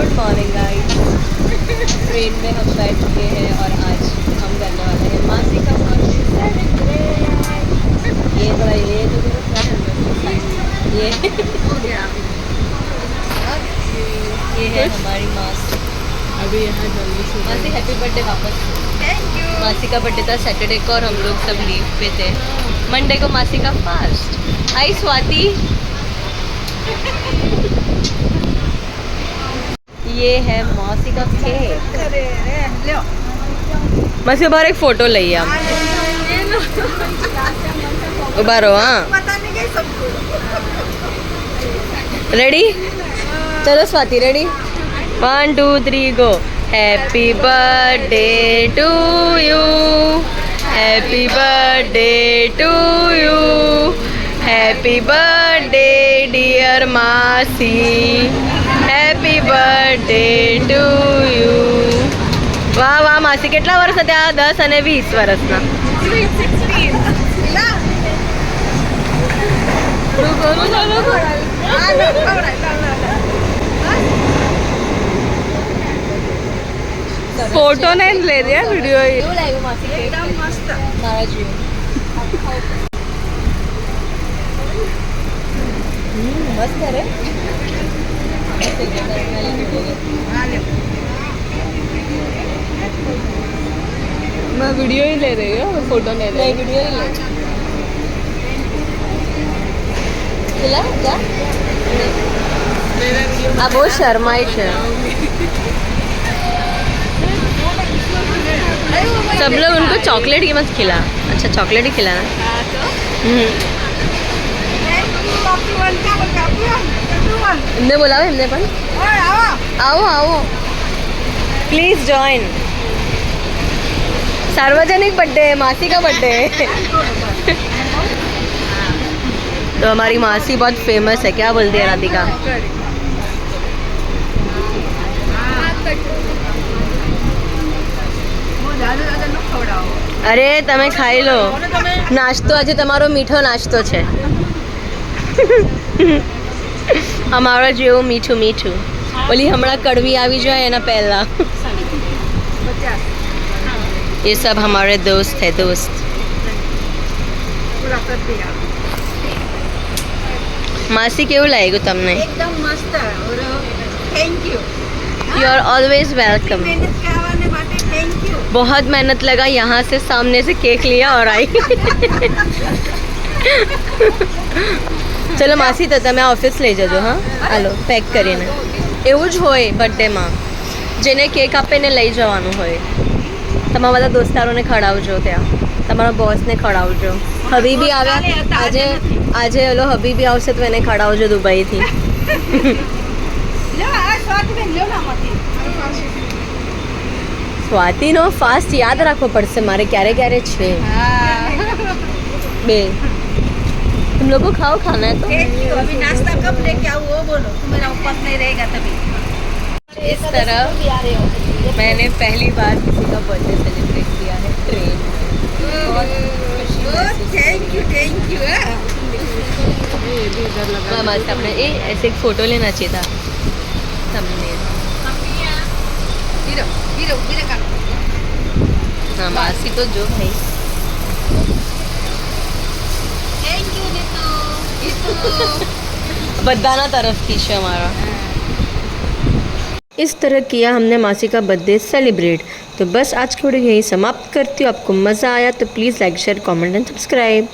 Good morning guys. Train में हम बैठ चुके हैं और आज हम करने वाले हैं मासी का बर्थडे सेलिब्रेट। ये थोड़ा ये तो ये हो गया। ये है हमारी मासी। अभी यहाँ जल्दी से मासी हैप्पी बर्थडे वापस। Thank you. मासी का बर्थडे था सैटरडे को और हम लोग सब लीव पे थे। मंडे को मासी का फास्ट। आई स्वाति। ये है मासी का केक। अरे रे लो। मासी बाहर एक फोटो ली हम। उबारो हाँ। पता नहीं कैसे सबको। रेडी? चलो Swati ready 1 2 3 go. Happy birthday to you, happy birthday to you, happy birthday dear masi, happy birthday to you. વાહ વાહ માસી કેટલા વર્ષ હતા? 10 અને 20 વર્ષના. ફોટો નહીં લઈ રહ્યા વિડીયો કેવું લાગ્યું માસી કેક? એકદમ મસ્ત. મારા જેવું. મસ્ત રે. मैं वीडियो ही ले रही हूँ फोटो नहीं ले नहीं वीडियो ही ले. खिला क्या? मेरा वीडियो આ બહુ શરમાય છે. सब लोग उनको चॉकलेट की मत खिला. अच्छा चॉकलेट ही खिलाना. એમને બોલાવે એમને પણ. આવો આવો પ્લીઝ जॉइन. सार्वजनिक बर्थडे है, मासी का बर्थडे है. तो हमारी मासी बहुत फेमस है. क्या बोलती है राधिका? અરે તમે ખાઈ લો. નાસ્તો આજે તમારો મીઠો નાસ્તો છે. અમારો જેવું મીઠું મીઠું. ઓલી હમણાં કડવી આવી જાય એના પહેલા. ये सब हमारे दोस्त है दोस्त. मासी केवू लाएगो तमने? एकदम मस्त और thank you. You are always welcome. मेहनत करवाने માટે थैंक यू. बहुत मेहनत लगा. यहाँ से सामने से केक लिया और आई. ચલો માસી તો તમે ઓફિસ લઈ જજો. હા હાલો પેક કરીને. એવું જ હોય બર્થડેમાં, જેને કેક આપે ને લઈ જવાનું હોય. તમારા બધા દોસ્તારોને ખવડાવજો, ત્યાં તમારા બોસને ખવડાવજો. હબીબી આવ્યા આજે. આજે ઓલો હબીબી આવશે તો એને ખવડાવજો દુબઈથી. લો આ શોર્ટ में लो ना મતી. સ્વાતિનો ફાસ્ટ યાદ રાખવો પડશે મારે ક્યારે ક્યારે છે. બે तुम लोग को खाओ, खाना है तो. Thank you. अभी नाश्ता कब लेके आऊँ वो बोलो. तुम्हारा उपवास नहीं रहेगा तभी. इस तरह मैंने पहली बार किसी का बर्थडे सेलिब्रेट किया है ट्रेन में. थैंक यू बस अपने ऐसे एक फोटो लेना चाहिए था सबने. हाँ मासी तो जो भाई. बदाना तरफ थी हमारा. इस तरह किया हमने मासी का बर्थडे सेलिब्रेट. तो बस आज की वीडियो यही समाप्त करती हूँ. आपको मज़ा आया तो please like share comment and subscribe.